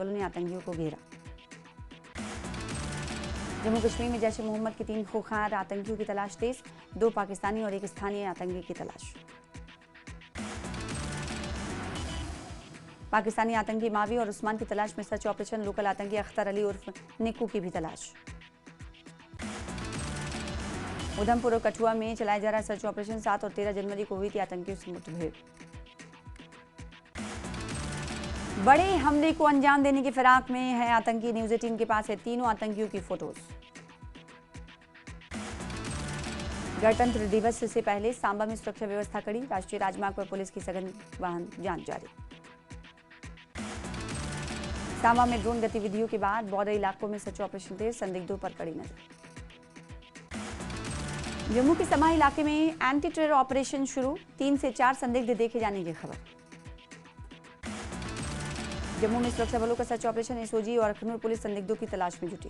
बलों ने आतंकियों को घेरा। जम्मू कश्मीर में जैश ए मोहम्मद के 3 खूंखार आतंकियों की तलाश तेज, 2 पाकिस्तानी और 1 स्थानीय आतंकी की तलाश। पाकिस्तानी आतंकी मावी और उस्मान की तलाश में सर्च ऑपरेशन, लोकल आतंकी अख्तर अली उर्फ निक्कू की भी तलाश। उधमपुर और कठुआ में चलाया जा रहा सर्च ऑपरेशन, 7 और 13 जनवरी को हुई थी आतंकियों से मुठभेड़। बड़े हमले को अंजाम देने की फिराक में है आतंकी, न्यूज 18 के पास है तीनों आतंकियों की फोटोज। गणतंत्र दिवस से पहले सांबा में सुरक्षा व्यवस्था कड़ी, राष्ट्रीय राजमार्ग पर पुलिस की सघन वाहन जांच जारी। सांबा में ड्रोन गतिविधियों के बाद बॉर्डर इलाकों में सर्च ऑपरेशन तेज, संदिग्धों पर कड़ी नजर। जम्मू के समा इलाके में एंटी टेरर ऑपरेशन शुरू, 3 से 4 संदिग्ध देखे जाने की खबर। जम्मू में सुरक्षा बलों का सर्च ऑपरेशन, एसओजी और अखनूर पुलिस संदिग्धों की तलाश में जुटी।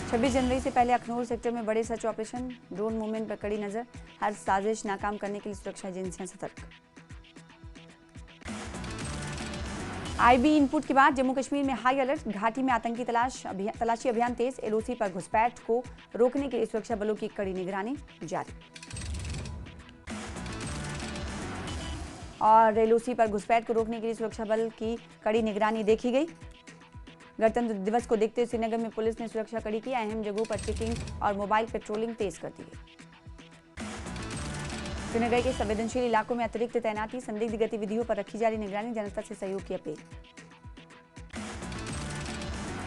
26 जनवरी से पहले अखनूर सेक्टर में बड़े सर्च ऑपरेशन, ड्रोन मूवमेंट पर कड़ी नजर, हर साजिश नाकाम करने के लिए सुरक्षा एजेंसियां सतर्क। आईबी इनपुट के बाद जम्मू कश्मीर में हाई अलर्ट, घाटी में आतंकी तलाशी अभियान तेज, एलओसी पर घुसपैठ को रोकने के लिए सुरक्षा बलों की कड़ी निगरानी जारी। और एलओसी पर घुसपैठ को रोकने के लिए सुरक्षा बल की कड़ी निगरानी देखी गई। गणतंत्र दिवस को देखते हुए श्रीनगर में पुलिस ने सुरक्षा कड़ी की, अहम जगहों पर चेकिंग और मोबाइल पेट्रोलिंग तेज कर दी गई। श्रीनगर के संवेदनशील इलाकों में अतिरिक्त तैनाती, संदिग्ध गतिविधियों पर रखी जा रही निगरानी, जनता से सहयोग की अपील।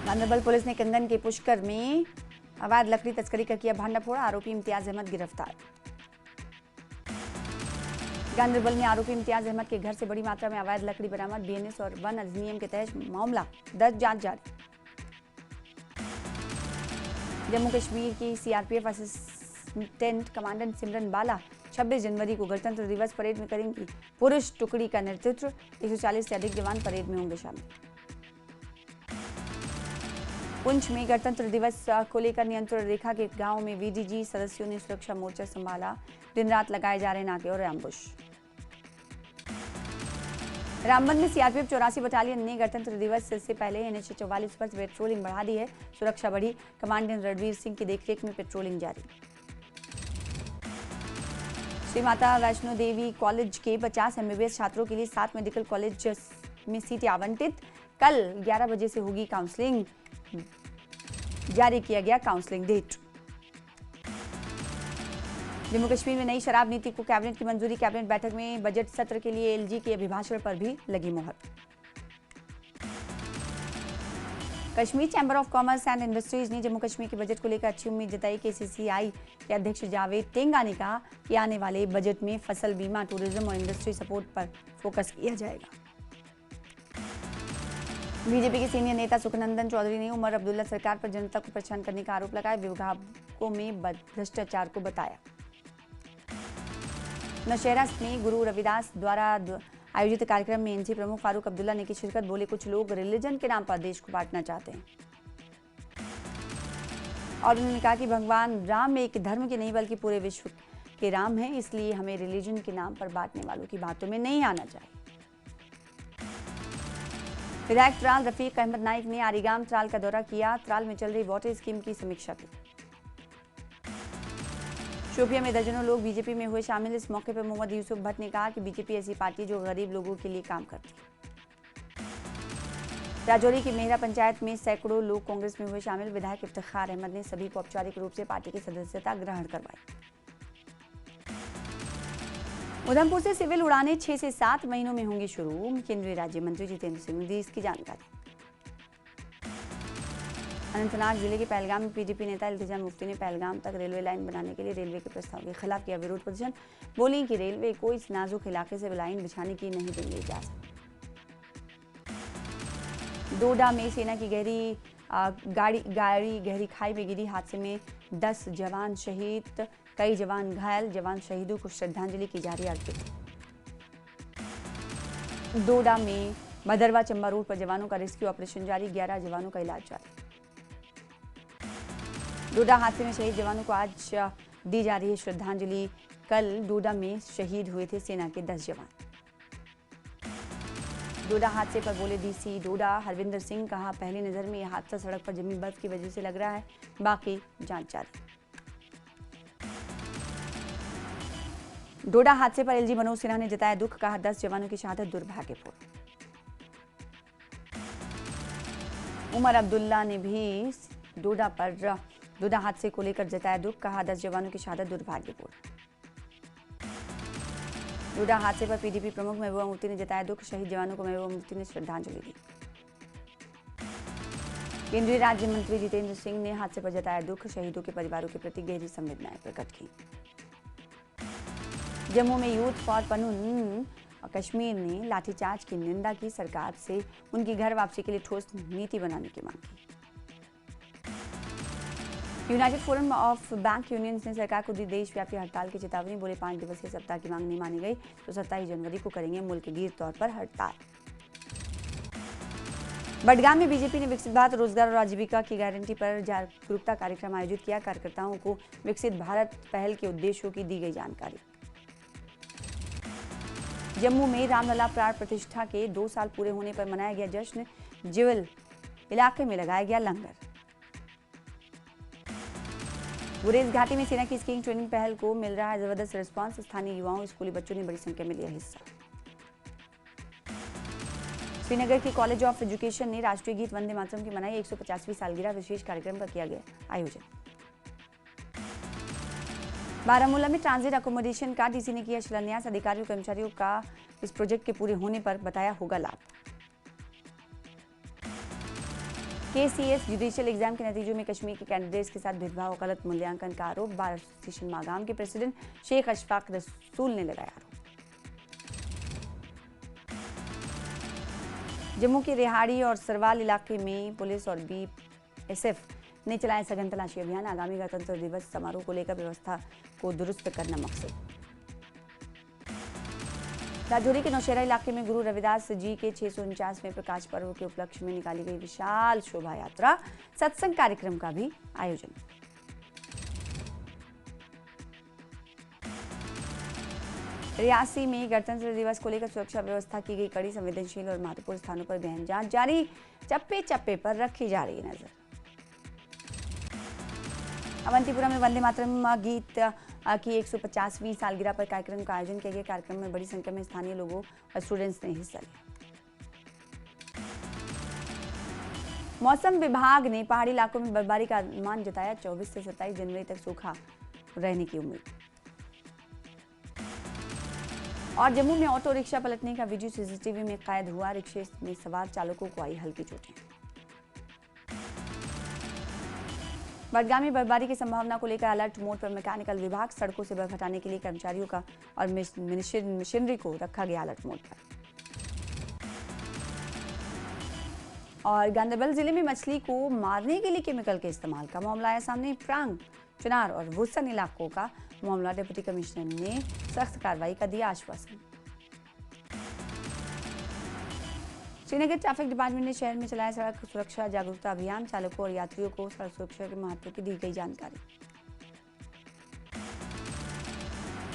गांधरबल पुलिस ने कंगन के पुष्कर में अवैध लकड़ी तस्करी का किया भांडाफोड़, आरोपी इम्तियाज अहमद गिरफ्तार। गांधरबल में आरोपी इम्तियाज अहमद के घर से बड़ी मात्रा में अवैध लकड़ी बरामद, बीएनएस और वन अधिनियम के तहत मामला दर्ज, जांच जारी। जम्मू कश्मीर की सीआरपीएफ असिस्टेंट कमांडेंट सिमरन बाला 26 जनवरी को गणतंत्र दिवस परेड में करेंगी पुरुष टुकड़ी का नेतृत्व, 140 से अधिक जवान परेड में होंगे शामिल। पुंछ में गणतंत्र दिवस को लेकर नियंत्रण रेखा के गांव में वीडीजी सदस्यों ने सुरक्षा मोर्चा संभाला, दिन रात लगाए जा रहे नाके और एम्बुश। रामबन में सीआरपीएफ 84 बटालियन ने गणतंत्र दिवस से पहले एनएच 44 पर पेट्रोलिंग बढ़ा दी है, सुरक्षा बढ़ी, कमांडेंट रणवीर सिंह की देखरेख में पेट्रोलिंग जारी। श्री माता वैष्णो देवी कॉलेज के 50 एमबीबीएस छात्रों के लिए 7 मेडिकल कॉलेज में सीटें आवंटित, कल 11 बजे से होगी काउंसलिंग, जारी किया गया काउंसलिंग डेट। जम्मू कश्मीर में नई शराब नीति को कैबिनेट की मंजूरी, कैबिनेट बैठक में बजट सत्र के लिए एलजी के अभिभाषण पर भी लगी मोहर। Kashmir chamber of commerce and industries ने जम्मू कश्मीर के बजट को लेकर अच्छी उम्मीद जताई। केसीसीआई के अध्यक्ष जावेद तेंगा ने कहा कि आने वाले बजट में फसल बीमा, टूरिज्म और इंडस्ट्री सपोर्ट पर फोकस किया जाएगा। बीजेपी के सीनियर नेता सुखनंदन चौधरी ने उमर अब्दुल्ला सरकार पर जनता को परेशान करने का आरोप लगाया, विभागों में भ्रष्टाचार को बताया। नौशहरा में गुरु रविदास द्वारा आयोजित कार्यक्रम में एनसी प्रमुख फारूक अब्दुल्ला ने की शिरकत, बोले कुछ लोग रिलीजन के नाम पर देश को बांटना चाहते हैं। और उन्होंने कहा कि भगवान राम एक धर्म के नहीं बल्कि पूरे विश्व के राम हैं, इसलिए हमें रिलीजन के नाम पर बांटने वालों की बातों में नहीं आना चाहिए। विधायक त्राल रफीक अहमद नाइक ने आरीगाम त्राल का दौरा किया, त्राल में चल रही वाटर स्कीम की समीक्षा की। शोपिया में दर्जनों लोग बीजेपी में हुए शामिल, इस मौके पर मोहम्मद यूसुफ भट्ट ने कहा कि बीजेपी ऐसी पार्टी जो गरीब लोगों के लिए काम करती है। राजौरी की मेहरा पंचायत में सैकड़ों लोग कांग्रेस में हुए शामिल, विधायक इफ्तिखार अहमद ने सभी को औपचारिक रूप से पार्टी की सदस्यता ग्रहण करवाई। उधमपुर से सिविल उड़ानें 6 से 7 महीनों में होंगी शुरू, केंद्रीय राज्य मंत्री जितेंद्र सिंह ने दी इसकी जानकारी। अनंतनाग जिले के पहलगाम में पीडीपी नेता इल्तिजा मुफ्ती ने पहलगाम तक रेलवे लाइन बनाने के लिए रेलवे के प्रस्ताव के खिलाफ किया विरोध प्रदर्शन, बोली कि रेलवे को इस नाजुक इलाके से लाइन बिछाने की नहीं देंगे इजाजत। डोडा में सेना की गाड़ी गहरी खाई में गिरी, हादसे में 10 जवान शहीद, कई जवान घायल, जवान शहीदों को श्रद्धांजलि की जा रही अर्पित। डोडा में भदरवा चंबा रोड पर जवानों का रेस्क्यू ऑपरेशन जारी, 11 जवानों का इलाज जारी। डोडा हादसे में शहीद जवानों को आज दी जा रही है श्रद्धांजलि, कल डोडा में शहीद हुए थे सेना के 10 जवान। डोडा हादसे पर बोले डीसी डोडा हरविंदर सिंह, कहा पहली नजर में यह हादसा सड़क पर जमी बर्फ की वजह से लग रहा है, बाकी जांच जारी। डोडा हादसे पर एलजी मनोज सिन्हा ने जताया दुख, कहा 10 जवानों की शहादत दुर्भाग्यपूर्ण। उमर अब्दुल्ला ने भी डोडा हादसे को लेकर जताया दुख, कहा 10 जवानों की शहादत दुर्भाग्यपूर्ण। डोडा हादसे पर पीडीपी प्रमुख महबूबा मुफ्ती ने जताया दुख, शहीद जवानों को महबूबा मुफ्ती ने श्रद्धांजलि दी। केंद्रीय राज्य मंत्री जितेंद्र सिंह ने हादसे पर जताया दुख, शहीदों के परिवारों के प्रति गहरी संवेदनाएं प्रकट की। जम्मू में यूथ फॉर पनून कश्मीर ने लाठीचार्ज की निंदा की, सरकार से उनकी घर वापसी के लिए ठोस नीति बनाने की मांग की। United forum of bank unions ने सरकार को दी देशव्यापी हड़ताल की चेतावनी, बोले 5 दिवसीय सप्ताह की मांग नहीं मानी गई तो 27 जनवरी को करेंगे मुल्कगीर तौर पर हड़ताल। बडगाम में बीजेपी ने विकसित भारत रोजगार और आजीविका की गारंटी पर जागरूकता कार्यक्रम आयोजित किया, कार्यकर्ताओं को विकसित भारत पहल के उद्देश्यों की दी गई जानकारी। जम्मू में रामलला प्राण प्रतिष्ठा के 2 साल पूरे होने पर मनाया गया जश्न, जिवल इलाके में लगाया गया लंगर। गुरेज घाटी में सेना की स्कीइंग ट्रेनिंग पहल को मिल रहा है जबरदस्त रिस्पांस, स्थानीय युवाओं स्कूली बच्चों ने बड़ी संख्या में लिया हिस्सा। श्रीनगर के कॉलेज ऑफ एजुकेशन ने राष्ट्रीय गीत वंदे मातरम की मनाई, 150वीं सालगिरह विशेष कार्यक्रम का किया गया आयोजन। बारामूला में ट्रांजिट अकोमोडेशन का डीसी ने किया शिलान्यास, अधिकारियों कर्मचारियों का इस प्रोजेक्ट के पूरे होने पर बताया होगा लाभ। केसीएस जुडिशियल एग्जाम के नतीजों में कश्मीर के कैंडिडेट्स के साथ भेदभाव और गलत मूल्यांकन का आरोप, बार एसोसिएशन मागाम के प्रेसिडेंट शेख अशफाक रसूल ने लगाया आरोप। जम्मू के रेहाड़ी और सरवाल इलाके में पुलिस और बीएसएफ ने चलाया सघन तलाशी अभियान, आगामी गणतंत्र दिवस समारोह को लेकर व्यवस्था को दुरुस्त करना मकसद। राजौरी के नौशहरा इलाके में गुरु रविदास जी के 649वें प्रकाश पर्व के उपलक्ष्य में निकाली गई विशाल शोभा यात्रा, सत्संग कार्यक्रम का भी आयोजन। रियासी में गणतंत्र दिवस को लेकर सुरक्षा व्यवस्था की गई कड़ी, संवेदनशील और महत्वपूर्ण स्थानों पर गहन जांच जारी, चप्पे चप्पे पर रखी जा रही नजर। अवंतीपुरा में वंदे मातरम गीत की 150वीं सालगिरह पर कार्यक्रम का आयोजन किया गया, कार्यक्रम में बड़ी संख्या में स्थानीय लोगों और स्टूडेंट्स ने हिस्सा लिया। मौसम विभाग ने पहाड़ी इलाकों में बर्फबारी का अनुमान जताया, 24 से 27 जनवरी तक सूखा रहने की उम्मीद। और जम्मू में ऑटो रिक्शा पलटने का वीडियो सीसीटीवी में कैद हुआ, रिक्शे में सवार चालकों को आई हल्की चोटें। बडगाम में बर्फबारी की संभावना को लेकर अलर्ट मोड पर मैकेनिकल विभाग, सड़कों से बर्फ हटाने के लिए कर्मचारियों का और मशीनरी को रखा गया अलर्ट मोड पर। और गांधरबल जिले में मछली को मारने के लिए केमिकल के इस्तेमाल का मामला आया सामने, प्रांग, चुनार और वुसन इलाकों का मामला, डिप्टी कमिश्नर ने सख्त कार्रवाई का दिया आश्वासन। श्रीनगर ट्रैफिक डिपार्टमेंट ने शहर में चलाया सड़क सुरक्षा जागरूकता अभियान, चालकों और यात्रियों को सड़क सुरक्षा के महत्व की दी गई जानकारी।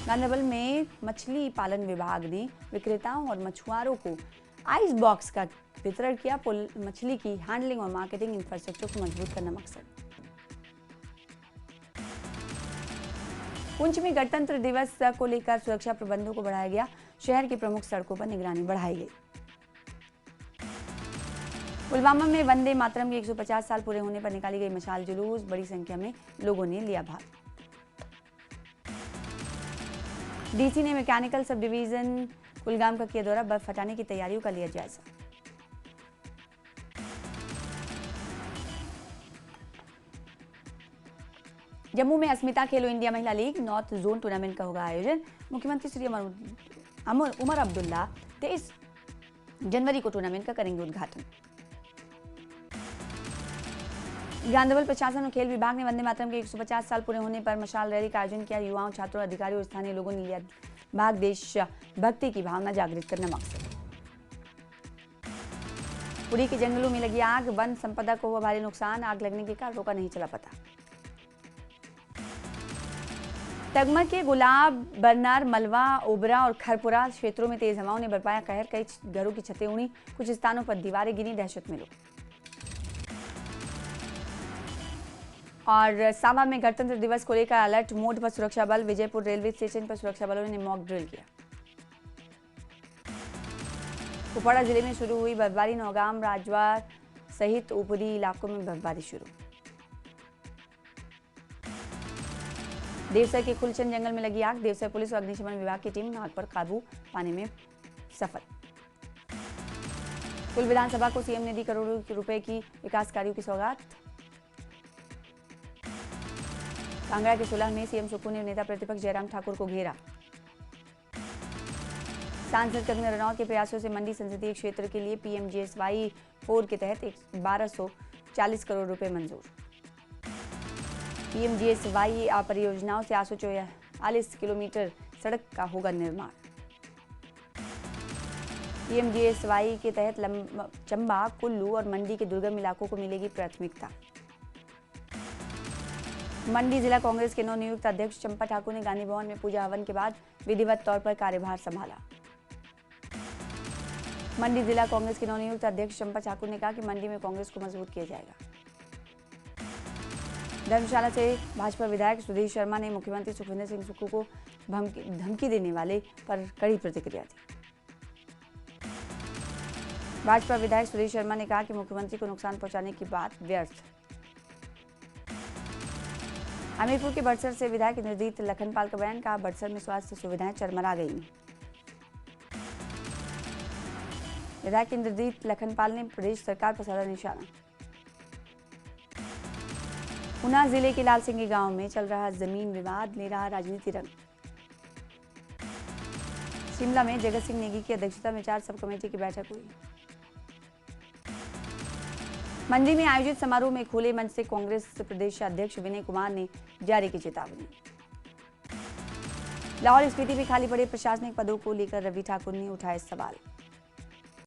गांधरबल में मछली पालन विभाग ने विक्रेताओं और मछुआरों को आइस बॉक्स का वितरण किया, मछली की हैंडलिंग और मार्केटिंग इंफ्रास्ट्रक्चर को मजबूत करना मकसद। पुंछ में गणतंत्र दिवस को लेकर सुरक्षा प्रबंधों को बढ़ाया गया, शहर की प्रमुख सड़कों पर निगरानी बढ़ाई गई। पुलवामा में वंदे मातरम के 150 साल पूरे होने पर निकाली गई मशाल जुलूस, बड़ी संख्या में लोगों ने लिया भाग। डीसी ने मैकेनिकल सब डिवीजन कुलगाम का किया दौरा, बर्फ हटाने की तैयारियों का लिया जायजा। जम्मू में अस्मिता खेलो इंडिया महिला लीग नॉर्थ जोन टूर्नामेंट का होगा आयोजन, मुख्यमंत्री श्री उमर अब्दुल्ला 23 जनवरी को टूर्नामेंट का करेंगे उद्घाटन। गांधरबल प्रशासन और खेल विभाग ने वंदे मातरम के 150 साल पूरे होने पर मशाल रैली का आयोजन किया, युवाओं, छात्रों, अधिकारियों और स्थानीय लोगों ने लिया भाग, देश भक्ति की भावना जागृत करना मकसद। पुरी के जंगलों में लगी आग, वन संपदा को हुआ भारी नुकसान, आग लगने के कारणों का नहीं चला पता। तगमर के गुलाब, बरनार, मलवा, ओबरा और खरपुरा क्षेत्रों में तेज हवाओं ने बरपाया कहर। कई घरों की छतें उड़ी, कुछ स्थानों पर दीवारें गिरी, दहशत में लोग। और सांबा में गणतंत्र दिवस को लेकर अलर्ट मोड पर सुरक्षा बल। विजयपुर रेलवे स्टेशन पर सुरक्षा बलों ने मॉक ड्रिल किया। कुपवाड़ा जिले में शुरू हुई बर्फबारी, नौगाम, राजवार सहित ऊपरी इलाकों में बर्फबारी शुरू। देवसर के खुलचंद जंगल में लगी आग, देवसर पुलिस और अग्निशमन विभाग की टीम आग पर काबू पाने में सफल। कुल विधानसभा को सीएम ने दी करोड़ों रुपए की विकास कार्यों की सौगात। कांगड़ा के सुलह में सीएम सुक्खू ने नेता प्रतिपक्ष जयराम ठाकुर को घेरा। सांसद कंगना रनौत के प्रयासों से मंडी संसदीय क्षेत्र के लिए पीएमजीएसवाई 4 के तहत 1240 करोड़ रुपए मंजूर। पीएमजीएसवाई परियोजनाओं से 844 किलोमीटर सड़क का होगा निर्माण। पीएमजीएसवाई के तहत चंबा, कुल्लू और मंडी के दुर्गम इलाकों को मिलेगी प्राथमिकता। मंडी जिला कांग्रेस के नवनियुक्त अध्यक्ष चंपा ठाकुर ने गांधी भवन में पूजा हवन के बाद विधिवत तौर पर कार्यभार संभाला। मंडी जिला कांग्रेस के नवनियुक्त अध्यक्ष चंपा ठाकुर ने कहा कि मंडी में कांग्रेस को मजबूत किया जाएगा। धर्मशाला से भाजपा विधायक सुधीर शर्मा ने मुख्यमंत्री सुखविंदर सिंह सुक्खू को धमकी देने वाले पर कड़ी प्रतिक्रिया दी। भाजपा विधायक सुधीर शर्मा ने कहा कि मुख्यमंत्री को नुकसान पहुंचाने की बात व्यर्थ। हमीरपुर के बड़सर से विधायक इंद्रजीत लखनपाल का बयान, कहा बड़सर में स्वास्थ्य सुविधाएं चरमरा गई हैं। विधायक इंद्रजीत लखनपाल ने प्रदेश सरकार पर साधा निशाना। ऊना जिले के लाल सिंगी गांव में चल रहा जमीन विवाद ले रहा राजनीति रंग। शिमला में जगत सिंह नेगी की अध्यक्षता में 4 सब कमेटी की बैठक हुई। मंडी में आयोजित समारोह में खुले मंच से कांग्रेस प्रदेश अध्यक्ष विनय कुमार ने जारी की चेतावनी। लाहौल स्पीति में खाली पड़े प्रशासनिक पदों को लेकर रवि ठाकुर ने उठाए सवाल।